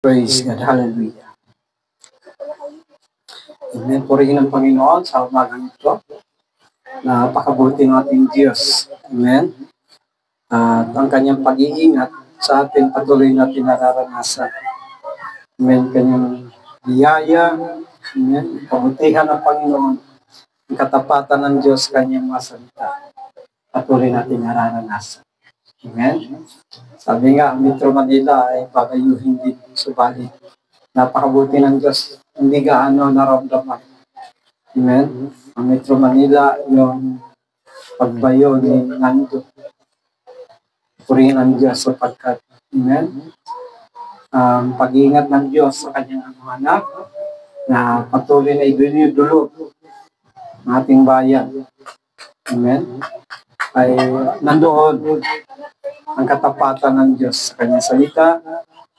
Praise God. Hallelujah. Amen. Purihin ang Panginoon sa umagang ito. Napakabuti ng ating Diyos. Amen. At ang kanyang pag-iingat sa atin patuloy natin nararanasan. Amen. Kanyang biyaya. Amen. Kabutihan ng Panginoon. Ang katapatan ng Diyos kanyang masalita. Patuloy natin nararanasan. Amen. Sabi nga, Metro Manila ay pagayuhin din. Subalit, napakabuti ng Diyos. Hindi gaano naramdaman. Amen. Ang Metro Manila, yung pagbayo ni Nando. Purihin ang Diyos sapagkat. Amen. Pag-iingat ng Diyos sa kanyang anak na patuloy na idulog ng ating bayan. Amen. Ay nandoon ang katapatan ng Diyos sa kanyang salita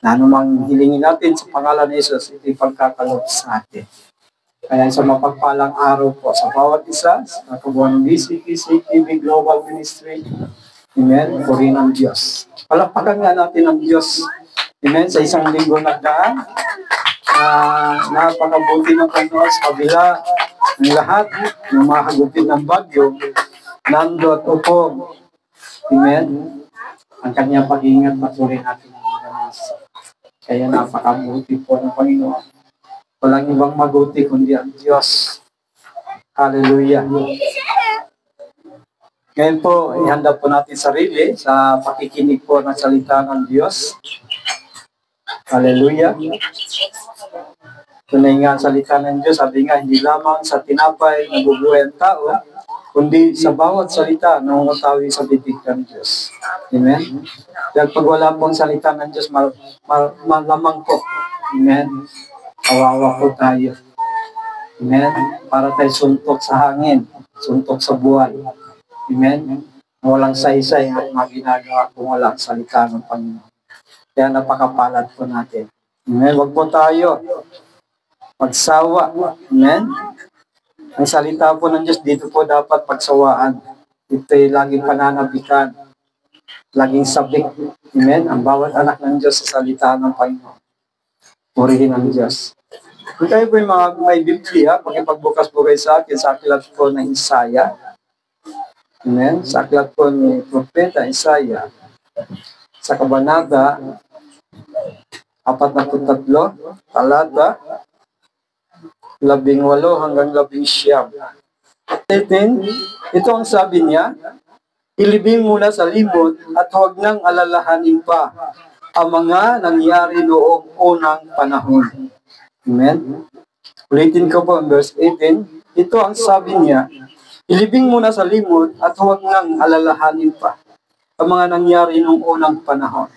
na anumang hilingin natin sa pangalan ni Jesus, ito'y pagkakaloob sa atin. Kaya sa mapagpalang araw po sa bawat isa, sa kabuuan ng BCP Global Ministry, amen, purihin ang Diyos. Palakpakan nga natin ang Diyos, amen, sa isang linggo nagdaan, napakabuti ng Panginoon sa kabila ng lahat, ng mga hagupit ng bagyo, Nando at Upo, amen, ang kanyang pag-iingat patuloy natin ang maranasan. Kaya napakabuti po ng Panginoon. Walang ibang mabuti kundi ang Diyos. Hallelujah. Ngayon po, ihanda po natin sarili sa pakikinig po ng salita ng Diyos. Hallelujah. Tunay nga ang salita ng Diyos, sabi nga, hindi lamang sa tinapay nabubuhay ang tao, kundi sa bawat salita na umutawi sa bibig ng Diyos. Amen? Dahil pag wala pong salita ng Diyos, malamang po. Amen? Kawawa po tayo. Amen? Para tayo suntok sa hangin, suntok sa buwan. Amen? Walang saysay at maginagawa kung walang salita ng Panginoon. Kaya napakapalad po natin. Amen? Huwag po tayo magsawa. Amen? Ang salita po ng Diyos, dito po dapat pagsawaan. Ito'y laging pananabikan, laging sabik. Amen? Ang bawat anak ng Diyos sa salita ng Panginoon. Purihin ang Diyos. Kung kayo po yung mga may Biblia, pakipagbukas po kayo sa akin, sa aklat po ng Isaiah. Amen? Sa aklat po ni Propeta Isaiah, sa Kabanata 43, talata 18 hanggang 19. Ito ang sabi niya, ilibing muna sa limot at huwag nang alalahanin pa ang mga nangyari noong unang panahon. Amen? Ulitin ko po ang verse 18. Ito ang sabi niya, ilibing muna sa limot at huwag nang alalahanin pa ang mga nangyari noong unang panahon.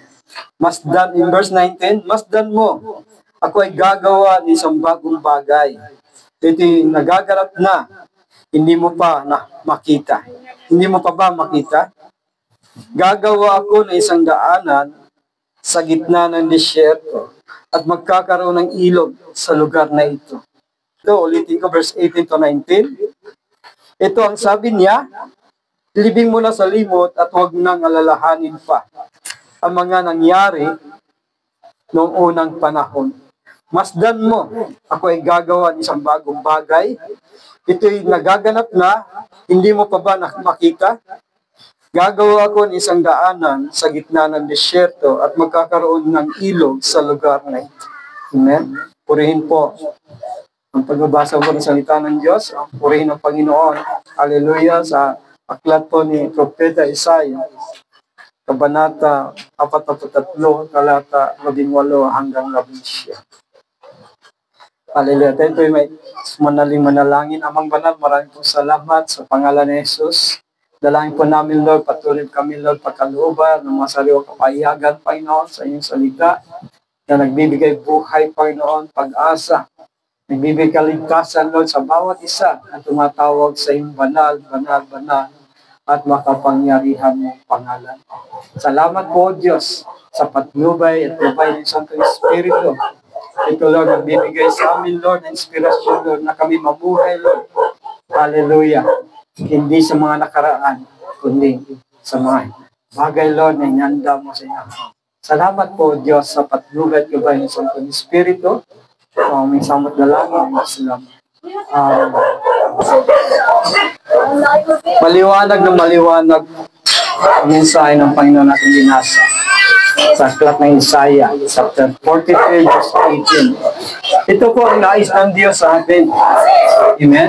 Masdan, in verse 19, masdan mo, ako ay gagawa ng isang bagong bagay. Ito'y nagaganap na, hindi mo pa makita. Hindi mo pa ba makita? Gagawa ako ng isang daanan sa gitna ng disyerto at magkakaroon ng ilog sa lugar na ito. Ito, ulitin ko, verse 18 to 19. Ito ang sabi niya, libing mo na sa limot at huwag nang alalahanin pa ang mga nangyari noong unang panahon. Masdan mo, ako ay gagawa ng isang bagong bagay. Ito'y nagaganap na, hindi mo pa ba makita? Gagawa ko ng isang daanan sa gitna ng disyerto at magkakaroon ng ilog sa lugar na ito. Amen? Purihin po ang pagbabasa po ng salita ng Diyos. Purihin ang Panginoon. Hallelujah. Sa aklat po ni Propeta Isaiah, Kabanata 43, talata 18 hanggang 19. Hallelujah. Tayo may manalangin. Amang banal, maraming pong salamat sa pangalan ni Jesus. Dalangin po namin, Lord, patuloy kami, Lord, pagkalooban ng mga sariwang kapahiyagan, Panginoon, sa inyong salita na nagbibigay buhay, Panginoon, pag-asa. Nagbibigay kaligtasan, Lord, sa bawat isa na tumatawag sa iyong banal, banal, banal at makapangyarihan mong pangalan. Salamat po, Diyos, sa patnubay at gabay ng Santong Espiritu. Ito, Lord, nagbibigay sa amin, Lord, na inspirasyon, Lord, na kami mabuhay, Lord. Hallelujah. Hindi sa mga nakaraan, kundi sa mga bagay, Lord, na inanda mo sa inyo. Salamat po, Diyos, sa patnubay gabay ng Santo Espiritu. May samot na lang. Salamat. Maliwanag na maliwanag ang mensahe ng Panginoon natin binasa sa aklat ng Isaiah, chapter 43, verse 18. Ito po ang nais ng Diyos sa atin. Amen?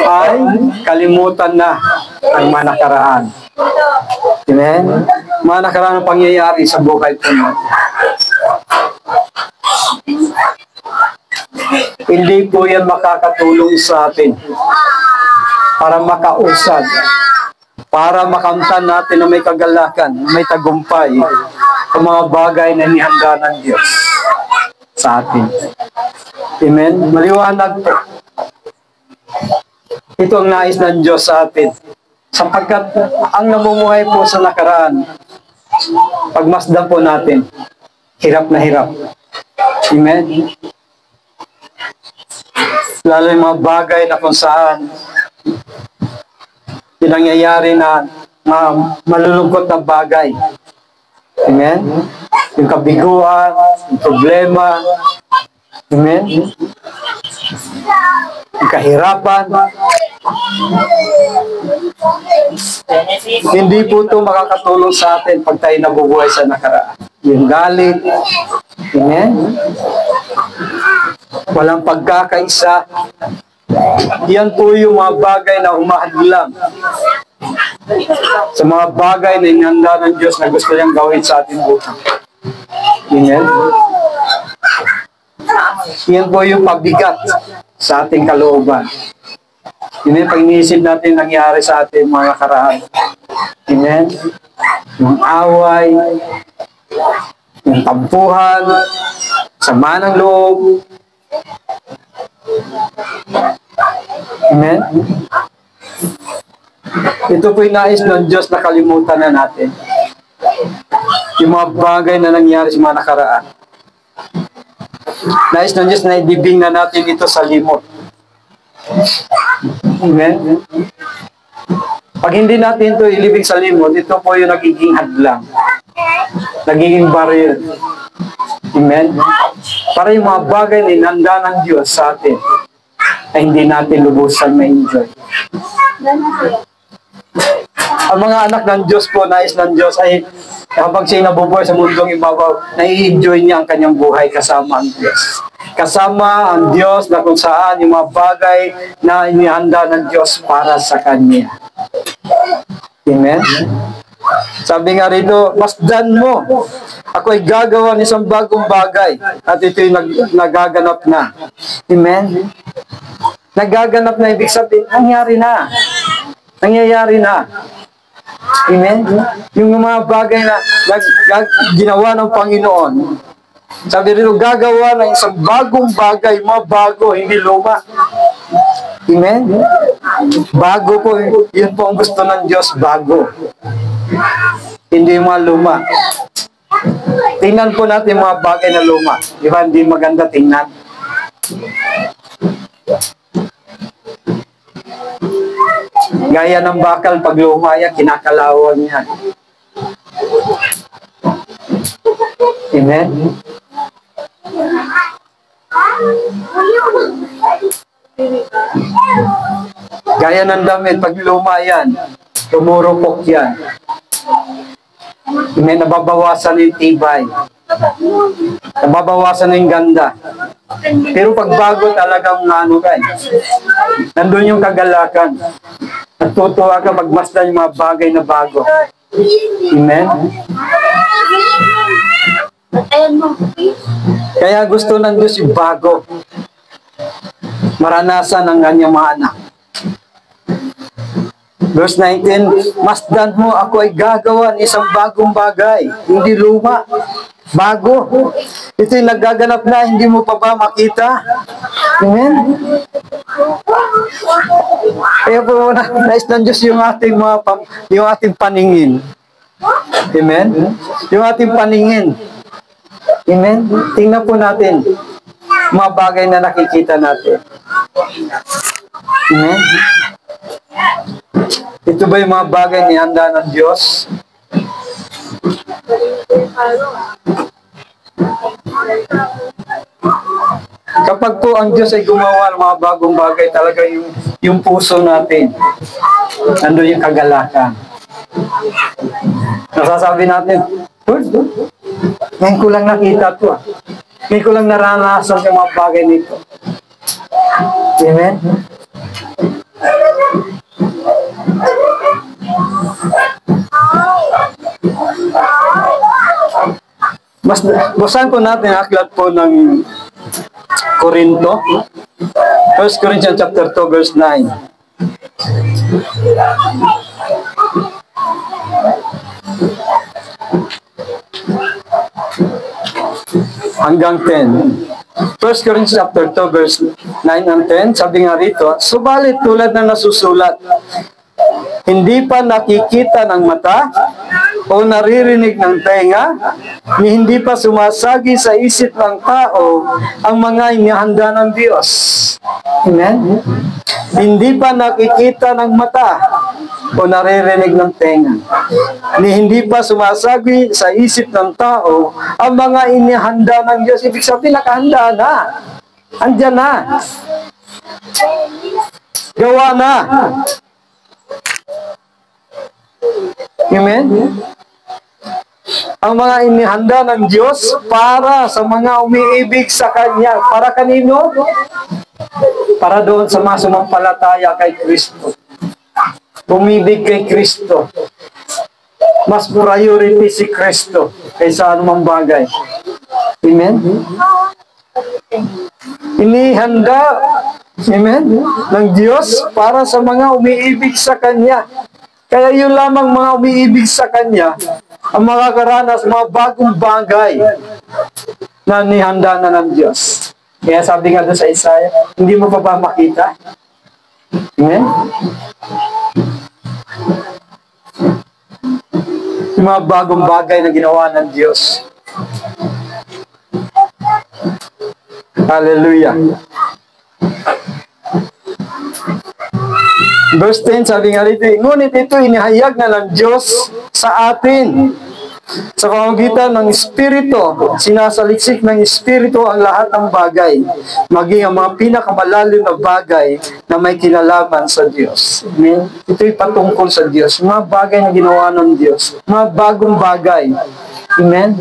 Ay kalimutan na ang mga nakaraan. Amen? Mga nakaraan ang pangyayari sa buhay po natin. Hindi po yan makakatulong sa atin para makausad, para makamtan natin na may kagalakan, may tagumpay, ang mga bagay na nihanda ng Diyos sa atin. Amen? Maliwanag po. Ito ang nais ng Diyos sa atin. Sapagkat ang namumuhay po sa nakaraan, pagmasdan po natin, hirap na hirap. Amen? Lalo yung mga bagay na kung saan pinangyayari na malulungkot na bagay. Amen? Yung kabiguan, yung problema. Amen? Yung kahirapan. Hindi po ito makakatulong sa atin pag tayo nabubuhay sa nakaraan. Yung galit. Amen? Walang pagkakaisa. Yan po yung mga bagay na humahadlang sa mga bagay na inihanda ng Diyos na gusto niyang gawin sa ating buhay. Amen? Yan po yung pabigat sa ating kalooban. Yun yung pag-iisip natin nangyari sa ating mga nakaraan. Amen? Yung away, yung tampuhan, sama ng loob. Amen? Ito po'y nais ng Diyos na kalimutan na natin. Yung mga bagay na nangyari sa mga nakaraan. Nais ng Diyos na ibibing na natin ito sa limot. Amen? Pag hindi natin ito ilibing sa limot, ito po yung nagiging hadlang. Nagiging barrier. Amen? Para yung mga bagay na inanda ng Diyos sa atin ay hindi natin lubusan ma-enjoy. Ang mga anak ng Diyos po, nais ng Diyos ay habang siya nabubuhay sa mundong ibabaw, nai-enjoy niya ang kanyang buhay kasama ang Diyos. Kasama ang Diyos na kung saan yung mga bagay na inihanda ng Diyos para sa Kanya. Amen? Sabi nga rito, masdan mo. Ako ay gagawa ng isang bagong bagay at ito'y nagaganap na. Amen? Nagaganap na, ibig sabihin, nangyari na. Nangyayari na. Amen? Yung mga bagay na ginawa ng Panginoon, sabi rito, gagawa ng isang bagong bagay, mga bago, hindi luma. Amen? Bago po, yun po ang gusto ng Diyos, bago. Hindi mga luma. Tingnan po natin mga bagay na luma. Di ba, hindi maganda tingnan. Gaya ng bakal, pag lumaya, kinakalawan niya. Amen? Gaya ng damit, pag luma yan, tumurupok yan. May nababawasan yung tibay. Nababawasan yung ganda. Pero pag bago talagang ano ka, nandun yung kagalakan. Natutuwa ka magmasdan yung mga bagay na bago. Amen? Kaya gusto ng Diyos yung bago. Maranasan ng kanyang mga anak. Verse 19, masdan mo, ako ay gagawa ng isang bagong bagay, hindi luma. Bago. Ito yung nagaganap na, hindi mo pa ba makita? Amen? Kaya po, nais ng Diyos yung ating, yung ating paningin. Amen? Yung ating paningin. Amen? Tingnan po natin mga bagay na nakikita natin. Amen? Ito ba yung mga bagay ni handa ng Diyos? Kapag po ang Diyos ay gumawa ng mga bagong bagay, talaga yung puso natin, nandun yung kagalakan. Nasasabi natin, ngayon ko lang nakita ito. Ngayon ko lang naranasan yung mga bagay nito. Amen? Basahin po natin ang aklat po ng Corinto. 1 Corinthians chapter 2 verse 9. Hanggang 10. 1 Corinthians chapter 2 verse 9 and 10, sabi nga rito, subalit tulad na nasusulat, hindi pa nakikita ng mata o naririnig ng tenga, ni hindi pa sumasagi sa isip ng tao ang mga inihanda ng Diyos. Amen? Hindi pa nakikita ng mata o naririnig ng tenga, ni hindi pa sumasagi sa isip ng tao ang mga inihanda ng Diyos. Ibig sabihin, nakahanda na. Andyan na. Gawa na. Amen? Ang mga inihanda ng Diyos para sa mga umiibig sa Kanya. Para kanino? Para doon sa mga sumampalataya kay Kristo. Umibig kay Kristo. Mas priority si Kristo kaysa anumang bagay. Amen? Inihanda, amen, ng Diyos para sa mga umiibig sa Kanya. Kaya yun lamang mga umiibig sa Kanya ang makakaranas mga bagong bagay na nihanda na ng Diyos. Kaya sabi nga doon sa Isaiah, hindi mo pa ba makita? Amen? Yung mga bagong bagay na ginawa ng Diyos. Hallelujah. Verse 10, sabi nga rito, ngunit ito inihayag na ng Diyos sa atin. Sa pamamagitan ng Espiritu, sinasaliksik ng Espiritu ang lahat ng bagay, maging ang mga pinakamalalim na bagay na may kinalaman sa Diyos. Amen? Ito'y patungkol sa Diyos. Mga bagay na ginawa ng Diyos. Mga bagong bagay. Amen?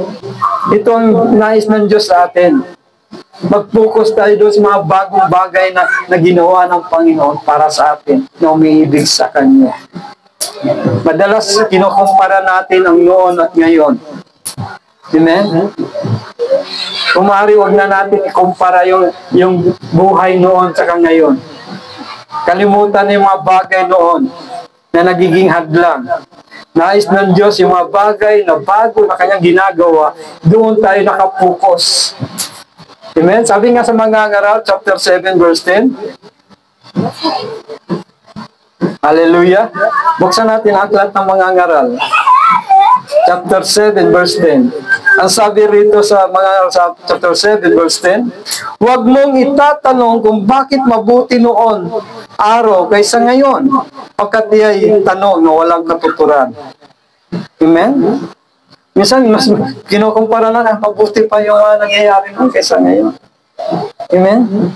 Ito ang nais ng Diyos sa atin. Mag-focus tayo doon sa mga bagong bagay na ginawa ng Panginoon para sa atin na umiibig sa Kanya. Madalas kinukumpara natin ang noon at ngayon. Amen? Kumari, huwag na natin ikumpara yung buhay noon sa ngayon. Kalimutan na yung mga bagay noon na nagiging hadlang. Nais ng Diyos yung mga bagay na bago na Kanyang ginagawa, doon tayo nakapokus. Amen? Sabi nga sa Mangangaral, chapter 7, verse 10. Hallelujah. Buksan natin ang aklat ng Mangangaral. Chapter 7, verse 10. Ang sabi rito sa Mangangaral, sa chapter 7, verse 10, huwag mong itatanong kung bakit mabuti noon araw kaysa ngayon, pagkat iya'y tanong na walang katuturan. Amen? Minsan, mas kinukumpara na mabuti pa yung nangyayari noon kaysa ngayon. Amen?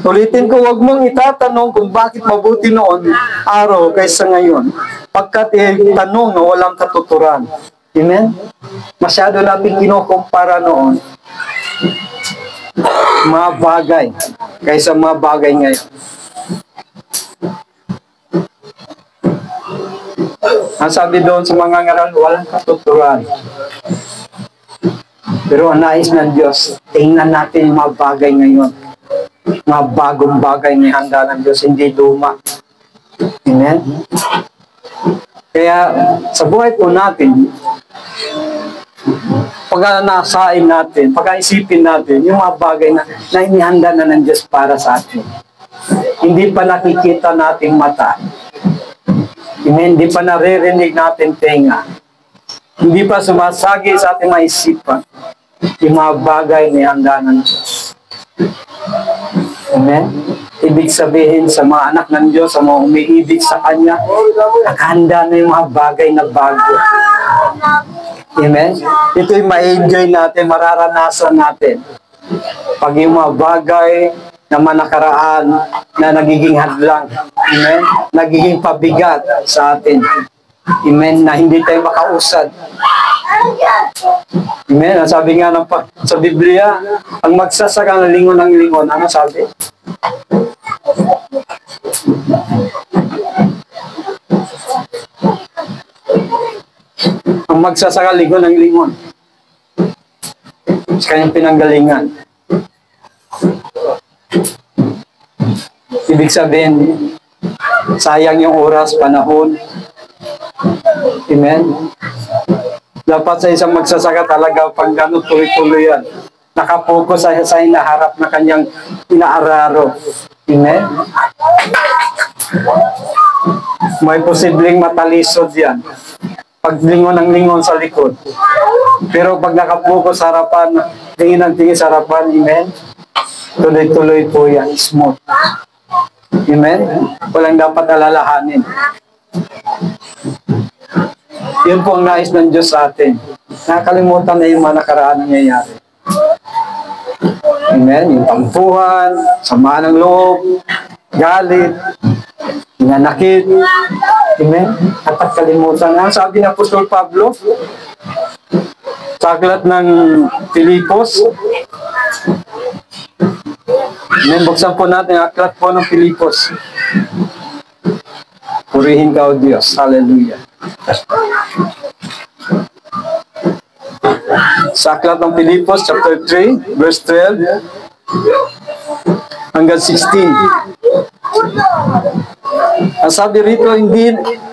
Ulitin ko, huwag mong itatanong kung bakit mabuti noon araw kaysa ngayon, pagkat tanong na walang katuturan. Amen? Masyado natin kinukumpara noon mga bagay kaysa mga bagay ngayon. Ang sabi doon sa mga ngaral, walang katuturan. Pero ang nais ng Diyos, tingnan natin yung mga bagay ngayon. Mga bagong bagay na handa ng Diyos, hindi luma. Amen? Kaya sa buhay po natin, pag nasain natin, pag-isipin natin, yung mga bagay na inihanda na ng Diyos para sa atin. Hindi pa nakikita nating mata. Amen? Hindi pa naririnig natin tenga. Hindi pa sumasagi sa ating maisipan yung mga bagay na handa ng Diyos. Amen? Ibig sabihin sa mga anak ng Diyos, sa mga umiibig sa Kanya, nakahanda na yung mga bagay na bago. Amen? Ito'y ma-enjoy natin, mararanasan natin. Pag yung mga bagay na manakaraan na nagiging hadlang, amen? Nagiging pabigat sa atin. Amen? Na hindi tayo makausad. Amen? Sabi nga sa Biblia, ang magsasaka ng lingon ng lingon, ano sabi? Ang magsasaka lingon ng lingon. Sa kanyang pinanggalingan. Ibig sabihin, sayang yung oras, panahon. Amen? Dapat sa isang magsasaka talaga pag gano'n tuloy-tuloy yan. Nakapokus sa hinaharap na kanyang inaararo. Amen? May posibleng matalisod yan. Pag lingon ng lingon sa likod. Pero pag nakapokus sa harapan, tingin ng tingin sa harapan, amen? Tuloy-tuloy po yan, smooth. Amen? Walang dapat alalahanin. Yun po ang nais ng Diyos sa atin. Nakalimutan na yung mga nakaraan nangyayari. Amen? Yung tampuhan, samaan ng loob, galit, nanakit. Amen? Dapat kalimutan nga. Sabi ng Apostol Pablo, sa aklat ng Filipos. Amen? Buksan po natin ang aklat po ng Filipos. Purihin ka, O Diyos. Hallelujah. Sa aklat ng Filipos, chapter 3, verse 12, hanggang 16. Ang sabi rito,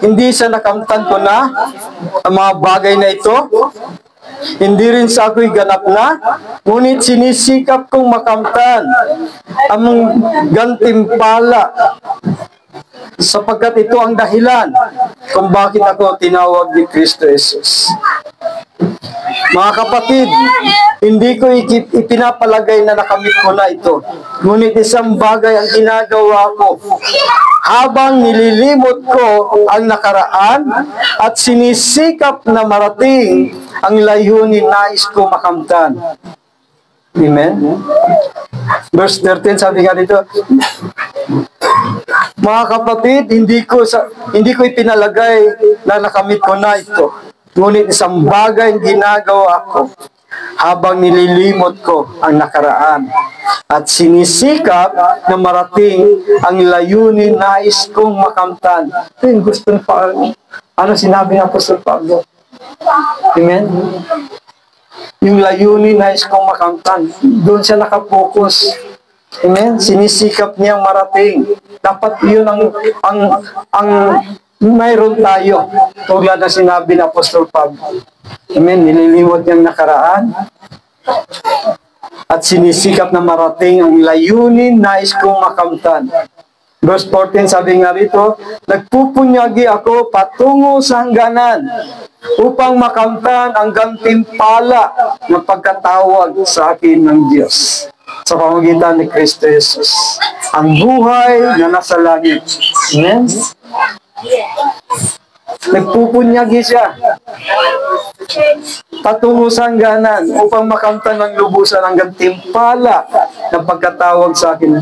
hindi siya nakamtan ko na ang mga bagay na ito. Hindi rin sa ako'y ganap na, ngunit sinisikap kong makamtan ang gantimpala sapagkat ito ang dahilan kung bakit ako tinawag ni Kristo Jesus. Mga kapatid, hindi ko ipinapalagay na nakamit ko na ito. Ngunit isang bagay ang ginagawa ko. Habang nililimot ko ang nakaraan at sinisikap na marating ang layunin nais ko makamtan. Amen? Verse 13, sabi nga dito, mga kapatid, hindi ko ipinalagay na nakamit ko na ito. Ngunit isang bagay ang ginagawa ko habang nililimot ko ang nakaraan at sinisikap na marating ang layunin nais kong makamtan. Ito yung gusto ng Panginoon. Ano sinabi ng Apostol Pablo? Amen? Yung layunin nais kong makamtan. Doon siya nakapokus. Amen? Sinisikap niyang marating. Dapat yun ang mayroon tayo. Tulad na sinabi ng Apostol Pablo. Amen? Nililimot niyang nakaraan at sinisikap na marating ang layunin nais kong makamtan. Verse 14, sabi nga rito, nagpupunyagi ako patungo sa hangganan upang makamtan ang gantimpala ng pagkatawag sa akin ng Diyos sa pamamagitan ni Kristo Jesus. Ang buhay na nasa langit. Amen? Nagpupunyagi siya patungo sa hangganan upang makamtan ng lubusan ang gantimpala ng pagkatawag sa akin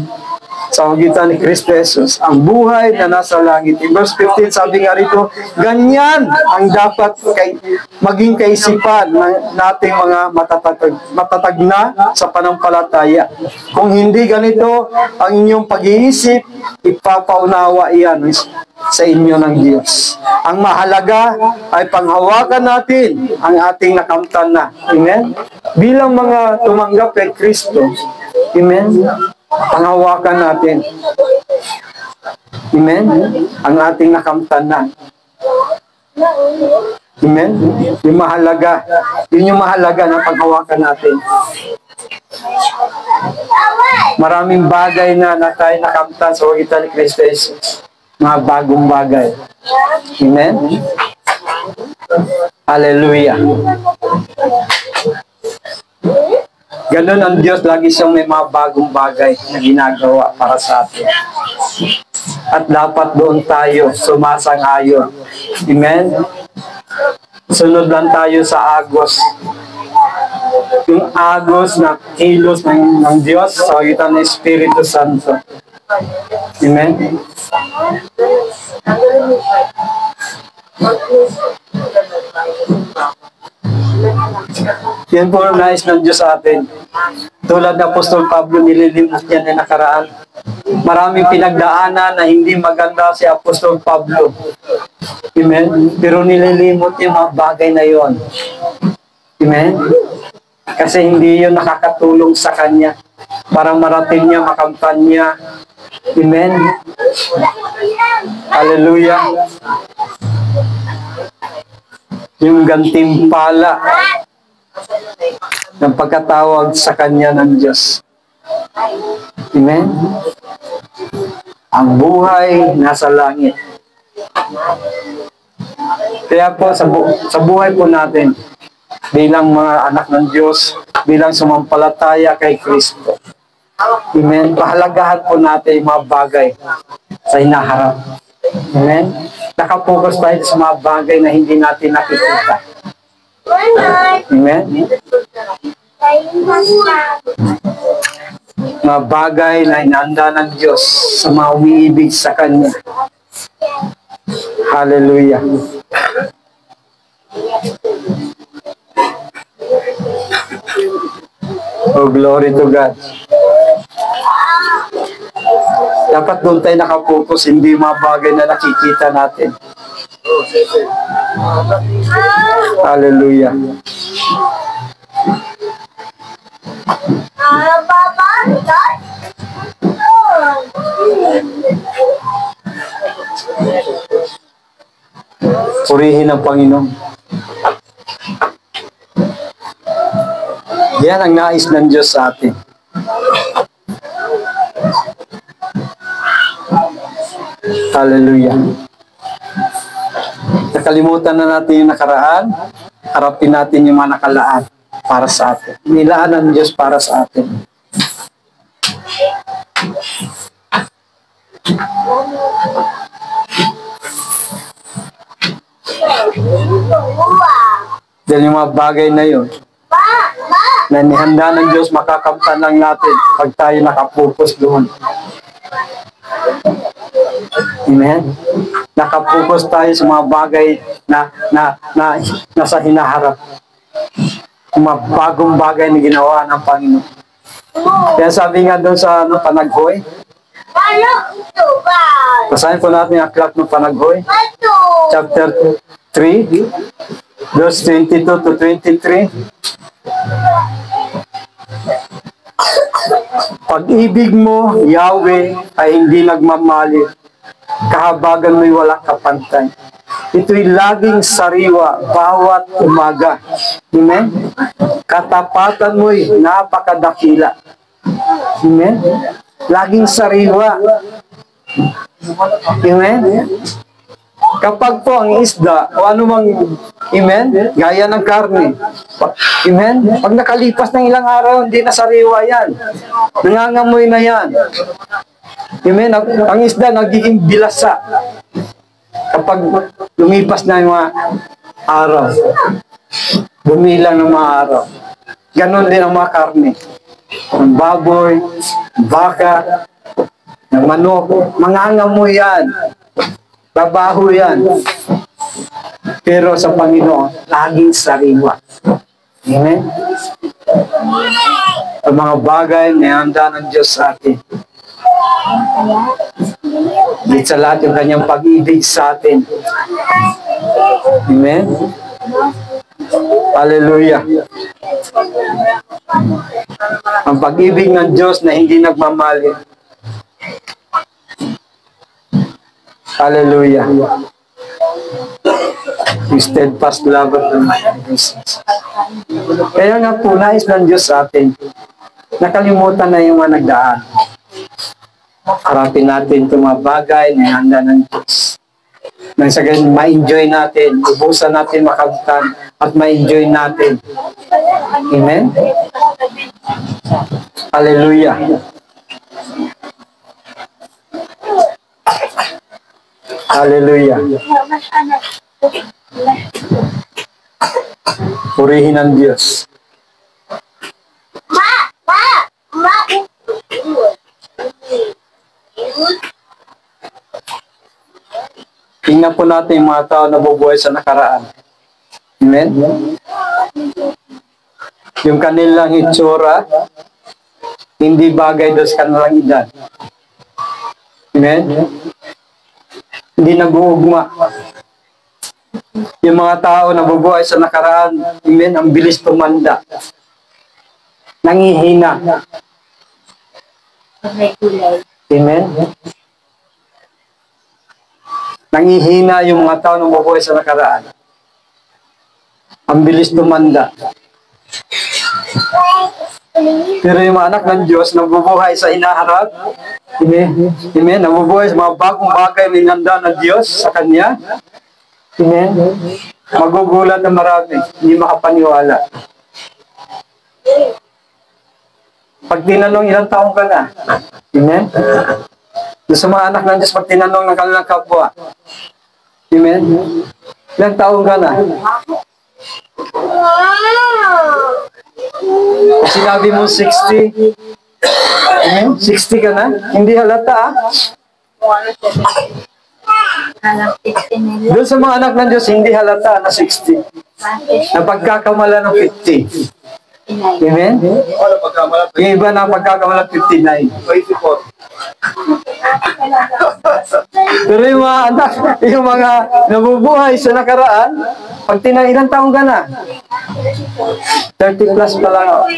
sa pamamagitan ni Kristo Jesus, ang buhay na nasa langit. In verse 15, sabi nga rito, ganyan ang dapat maging kaisipan ng nating mga matatag na sa panampalataya. Kung hindi ganito ang inyong pag-iisip, ipapaunawa iyan sa inyo ng Diyos. Ang mahalaga ay panghawakan natin ang ating nakamtan na. Amen? Bilang mga tumanggap kay Kristo, amen? Panghawakan natin. Amen? Ang ating nakamtan na. Amen? Yung mahalaga. Yun yung mahalaga na panghawakan natin. Maraming bagay na tayo nakamtan sa pamamagitan ni Kristo Jesus. Mga bagong bagay. Amen? Hallelujah. Ganun ang Diyos, lagi siyang may mga bagong bagay na ginagawa para sa atin. At dapat doon tayo sumasang-ayon. Amen? Sunod lang tayo sa agos. Yung agos na kilos ng Diyos sa pagitan ng Espiritu Santo. Amen? Yan po ang nais ng Diyos sa atin. Tulad ng Apostol Pablo, nililimot niya na nakaraan. Maraming pinagdaanan na hindi maganda si Apostol Pablo. Amen? Pero nililimot yung mga bagay na yon. Amen? Kasi hindi yun nakakatulong sa kanya. Para marating niya, makamtan niya. Amen? Hallelujah! Yung gantimpala ng pagkatawag sa kanya ng Diyos. Amen? Ang buhay nasa langit. Kaya po sa buhay po natin, bilang mga anak ng Diyos, bilang sumampalataya kay Kristo. Amen? Pahalagahan po natin yung mga bagay sa hinaharap. Amen? Nakapokus tayo sa mga bagay na hindi natin nakikita. Amen? Mga bagay na inanda ng Diyos sa mga umiibig sa Kanya. Hallelujah. Oh, glory to God. Dapat doon tayo nakapokus, hindi mga bagay na nakikita natin. Hallelujah. Purihin ang Panginoon. Yan ang nais ng Diyos sa atin. Hallelujah. Nakalimutan na natin yung nakaraan, harapin natin yung mga nakalaan para sa atin. Nilaan ng Diyos para sa atin. Dahil yung mga bagay na yun, na nihanda ng Diyos, makakamtan lang natin pag tayo nakapokus doon. Amen? Nakapokus tayo sa mga bagay na nasa hinaharap. Mga bagong bagay na ginawa ng Panginoon. Kaya sabi nga doon sa Panaghoy, basahin po natin yung aklat ng Panaghoy, chapter 3, verse 22 to 23. Pag-ibig mo, Yahweh, ay hindi nagmamali. Kahabagan mo'y walang kapantay. Ito'y laging sariwa bawat umaga. Amen? Katapatan mo'y napakadakila. Amen? Laging sariwa. Amen? Kapag po ang isda o anumang, amen, gaya ng karne, amen, pag nakalipas ng ilang araw, hindi na sariwa yan. Nangangamoy na yan. Amen, ang isda nagiging bilasa kapag lumipas na yung mga araw. Bumilang ng mga araw. Ganon din ang mga karne. Ang baboy, baka, ng manok, mangangamoy yan. Babaho yan. Pero sa Panginoon, laging sariwa. Amen? Ang mga bagay na handa ng Diyos sa atin. Higit sa lahat yung kanyang pag-ibig sa atin. Amen? Hallelujah. Ang pag-ibig ng Diyos na hindi nagmamali. Hallelujah. Yung steadfast love of the Lord. Kaya nga po, nais ng Diyos sa atin. Nakalimutan na yung mga nagdaan. Harapin natin itong mga bagay na handa ng Diyos. Nang sa ganyan, ma-enjoy natin, ubusan natin makamtan, at ma-enjoy natin. Amen? Hallelujah. Hallelujah. Purihin ang Diyos. Tingnan po natin yung mga tao na bubuhay sa nakaraan. Amen? Yung kanilang itsura, hindi bagay doon sa kanilang edad. Amen? Hindi nag-uugma. Yung mga tao na bubuhay sa nakaraan, amen, ang bilis tumanda. Nangihina. Amen? Nangihina yung mga tao na bubuhay sa nakaraan. Ang bilis tumanda. Pero yung mga anak ng Diyos na bubuhay sa inaharap, amen, amen, nabubuhay sa mga bagong bagay na inanda ng Diyos sa Kanya, amen, magugulat na marami, hindi makapaniwala. Pag tinanong, ilang taong ka na? Amen? Sa mga anak ng Diyos, pag tinanong ng kanilang kapwa, amen, ilang taong ka na? Sinabi mo 60, amen, 60 ka na? Hindi halata, Doon sa mga anak ng Diyos, hindi halata na 60. Napagkakamala ng 50. Amen? Yung iba na pagkakamala 59. Pero yung mga anak, yung mga nabubuhay sa nakaraan, pag ilang taong ka na? 30 plus pa lang.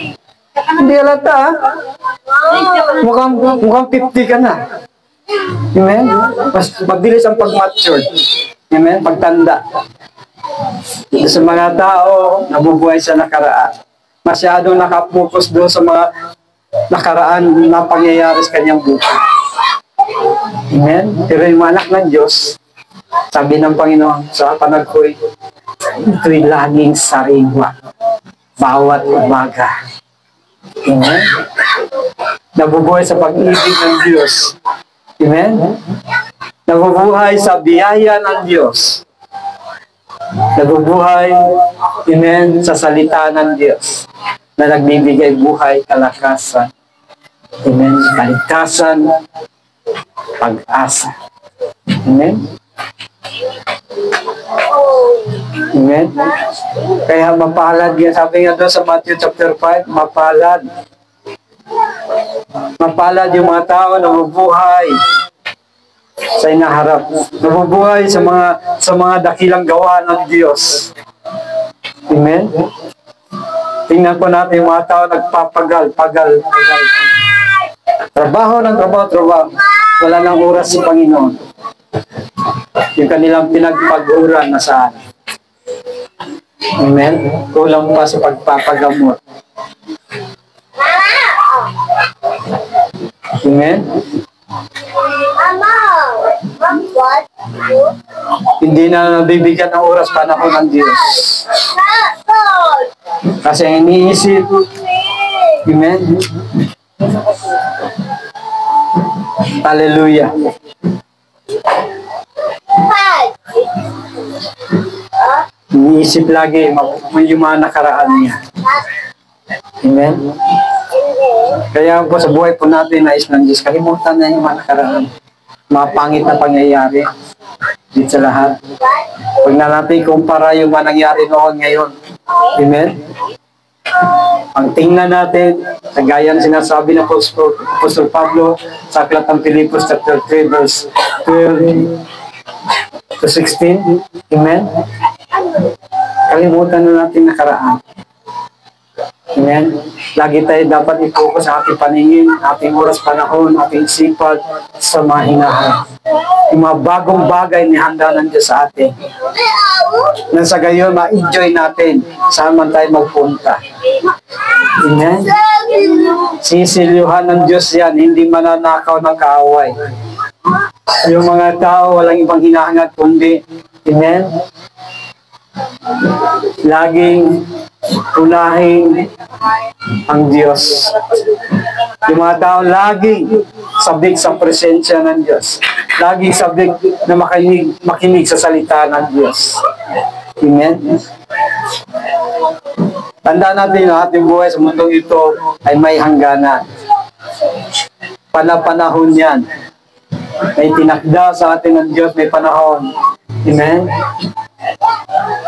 Hindi halata, mukhang 50 ka na. Amen? Mas mabilis ang pag-mature. Amen? Pagtanda. Sa mga tao, nabubuhay sa nakaraan. Masyadong nakapokus doon sa mga nakaraan na pangyayari sa kanyang buhay. Amen? Pero yung mga anak ng Diyos, sabi ng Panginoon sa panagkoy, ito'y laging sariwa. Bawat umaga. Amen? Nabubuhay sa pag-ibig ng Diyos. Amen? Nabubuhay sa biyaya ng Diyos. Nabubuhay, amen, sa salita ng Diyos na nagbibigay buhay, kalakasan. Amen? Kaligtasan, pag-asa. Amen? Amen? Kaya mapalad yan. Sabi nga doon sa Matthew chapter 5, mapalad. Mapalad yung mga tao na mabuhay sa inaharap. Nabubuhay sa mga dakilang gawa ng Diyos. Amen? Tingnan po natin yung mga tao nagpapagal. Trabaho ng trabaho. Wala nang oras si Panginoon. Yung kanilang pinagpag-uran na saan. Amen? Kulang pa sa pagpapagamot. Amen? Hindi na nabibigyan ng oras panahon ng Diyos. Kasi iniisip, amen? Hallelujah. Iniisip lagi yung mga nakaraan niya. Amen? Kaya po sa buhay po natin, nais ng Diyos, kalimutan na yung mga nakaraan. Mga pangit na pangyayari dito sa lahat. Huwag na natin kumpara yung mga nangyari noon ngayon. Amen? Ang tingnan natin, gaya ng sinasabi ng Apostol Pablo sa Aklat ng Pilipos chapter 3 verse 12 to 16. Amen? Kalimutan na natin nakaraan. Amen? Lagi tayo dapat i-focus sa ating paningin, ating oras, panahon, ating sipag sa mga hinaharap. Yung mga bagong bagay ni handa ng Diyos sa atin. Nang sa gayon, ma-enjoy natin saan man tayo magpunta. Amen? Sisilyuhan ng Diyos yan, hindi mananakaw ng kaaway. Yung mga tao, walang ibang hinahangad kundi, amen? Laging unahin ang Diyos. Yung mga tao laging sabik sa presensya ng Diyos. Laging sabik na makinig sa salita ng Diyos. Amen? Tandaan natin na ating buhay sa mundong ito ay may hangganan. Panahon yan. May tinakda sa atin ng Diyos, may panahon. Amen?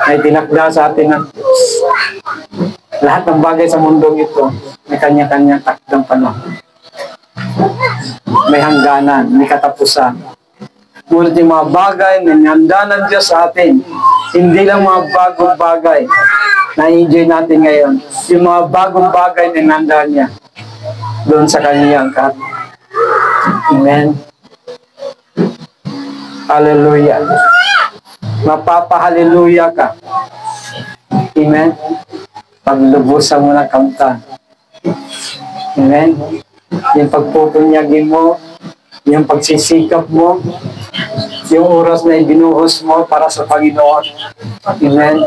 May tinakda sa atin ng Diyos. Lahat ng bagay sa mundong ito, may kanya-kanyang takdang panahon. May hangganan, may katapusan. Ngunit yung mga bagay na nihanda ng Diyos sa atin, hindi lang mga bagong bagay na enjoy natin ngayon. Yung mga bagong bagay na nihanda niya doon sa kanyang kat. Amen. Hallelujah. Mapapahaleluya ka. Amen. Paglubusan mo ng kamtan. Amen. Yung pagpupunyagin mo, yung pagsisikap mo, yung oras na ibinuhos mo para sa Panginoon. Amen.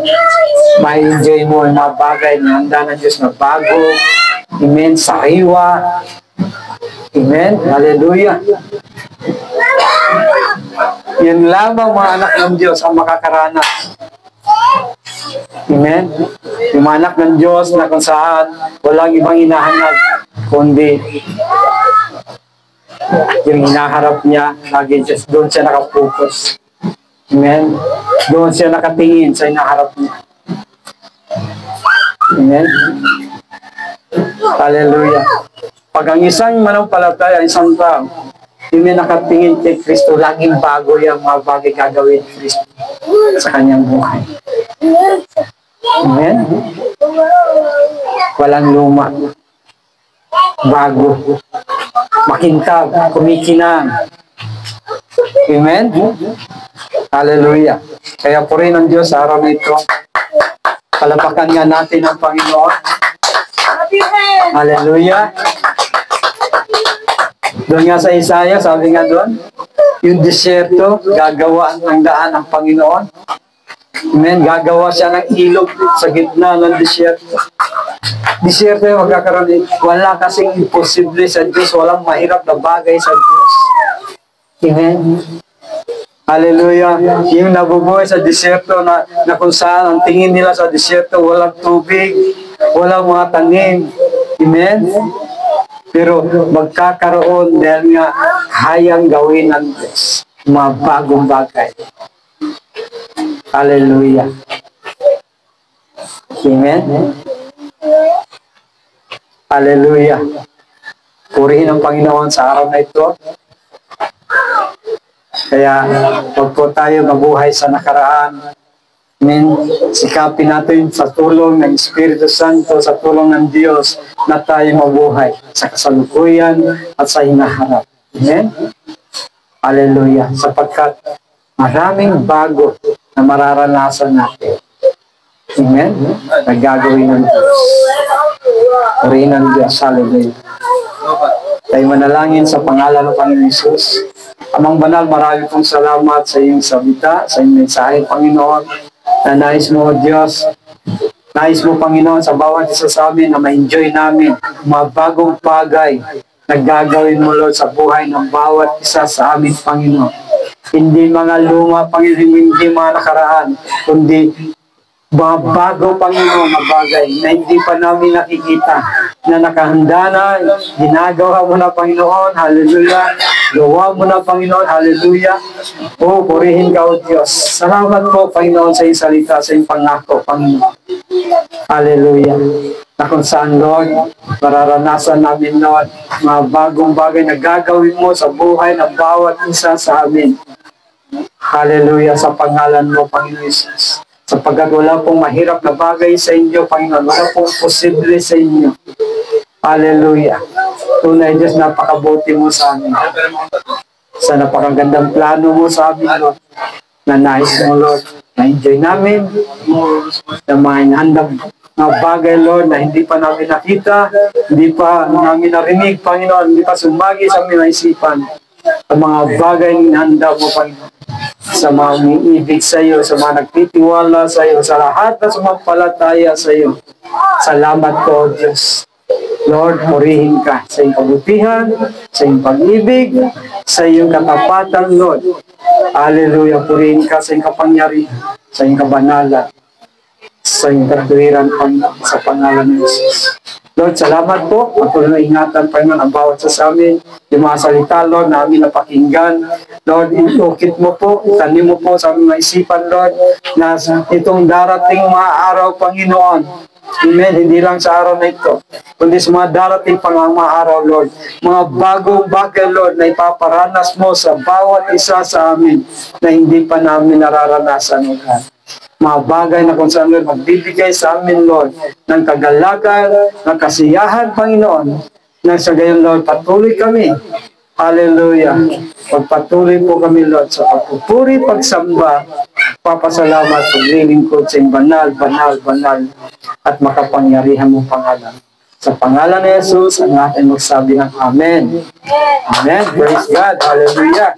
Ma-enjoy mo yung mga bagay na handa ng Diyos na bago. Amen. Sariwa. Amen. Hallelujah. Yan lamang mga anak ng Diyos ang makakaranas. Amen. Yung mga anak ng Diyos na kung saan walang ibang hinahanap kundi yung hinaharap niya, lagi just doon siya nakapokus. Amen. Doon siya nakatingin sa hinaharap niya. Amen. Hallelujah. Pag ang isang manampalataya, isang tao, hindi nakatingin kay Kristo, laging bago yung mga bagay gagawin ni Kristo sa kanyang buhay. Amen. Walang luma. Bago. Makintab. Kumikinang. Amen. Hallelujah. Kaya purihin ng Diyos sa araw na ito. Palapakan nga natin ang Panginoon. Hallelujah. Doon nga sa Isaiah, sabi nga doon, yung disyerto, gagawa ng daan ng Panginoon. Amen. Gagawa siya ng ilog sa gitna ng disyerto. Disyerto yung magkakaroon. Wala kasing imposible sa Diyos. Walang mahirap na bagay sa Diyos. Amen. Hallelujah. Yung nabubuhay sa disyerto na kung saan ang tingin nila sa disyerto, walang tubig, walang mga tanim. Amen. Pero magkakaroon dahil nga hayang gawin ng Diyos. Mga bagong bagay. Hallelujah. Amen. Hallelujah. Purihin ang Panginoon sa araw na ito. Kaya huwag po tayo mabuhay sa nakaraan. Amen. Sikapin natin sa tulong ng Espiritu Santo, sa tulong ng Diyos na tayo mabuhay sa kasalukuyan at sa hinaharap. Amen. Hallelujah. Sapagkat maraming bago na mararanasan natin. Amen. Nagagawin ng Diyos. Purihin ng Diyos. Hallelujah. Tayo manalangin sa pangalan ng Panginoon Jesus. Amang banal, marami pong salamat sa iyong salita, sa iyong mensahe, Panginoon, na nais mo, Diyos, nais mo, Panginoon, sa bawat isa sa amin na ma-enjoy namin mga bagong bagay na gagawin mo, Lord, sa buhay ng bawat isa sa amin, Panginoon. Hindi mga luma, Panginoon, hindi mga nakaraan, kundi mga bago, Panginoon, na bagay na hindi pa namin nakikita, na nakahanda na, ginagawa mo na, Panginoon, hallelujah, gawa mo na, Panginoon, hallelujah. O, purihin ka, O Diyos. Salamat po, Panginoon, sa iyong salita, sa iyong pangako, Panginoon. Hallelujah. Na kung saan, Lord, mararanasan namin, Lord, mga bagong bagay na gagawin mo sa buhay ng bawat isa sa amin. Hallelujah, sa pangalan mo, Panginoon Jesus. Sapagkat wala pong mahirap na bagay sa inyo, Panginoon. Wala pong posible sa inyo. Hallelujah. Tunay, Diyos, napakabuti mo sa amin. Sa napakagandang plano mo sa amin, Lord. Na nais mo, Lord. Na-enjoy namin. Na mga inhandang mga bagay, Lord, na hindi pa namin nakita, hindi pa namin narinig, Panginoon, hindi pa sumagi sa aming isipan. Ang mga bagay na handa mo, Panginoon. Sa mga umiibig sa iyo, sa mga nagtitiwala sa iyo, sa lahat na sumampalataya sa iyo. Salamat po, Diyos. Lord, purihin ka sa iyong kabutihan, sa iyong pag-ibig, sa iyong katapatan, Lord. Hallelujah, purihin ka sa iyong kapangyarihan, sa iyong kabanalan, sa iyong katuwiran, Panginoon, sa pangalan ng Jesus. Lord, salamat po. Patuloy na ingatan, Panginoon, ang bawat sa amin. Yung mga salita, Lord, na amin napakinggan. Lord, itukit mo po, itanim mo po sa aming mga isipan, Lord, na itong darating mga araw, Panginoon. Amen. Hindi lang sa araw na ito, kundi sa mga darating pang mga araw, Lord. Mga bagong bagay, Lord, na ipaparanas mo sa bawat isa sa amin na hindi pa namin nararanasan, Lord. Mga bagay na kung saan, Lord, magbibigay sa amin, Lord, ng kagalakan, ng kasiyahan, Panginoon, na sa gayon, Lord, patuloy kami. Hallelujah. Pagpatuloy po kami, Lord, sa pagpupuri, pagsamba, papasalamat, paglilingkod sa iyong banal, banal, banal, at makapangyarihan mong pangalan. Sa pangalan ni Jesus, ang ating magsabi ng Amen. Amen. Praise God. Hallelujah.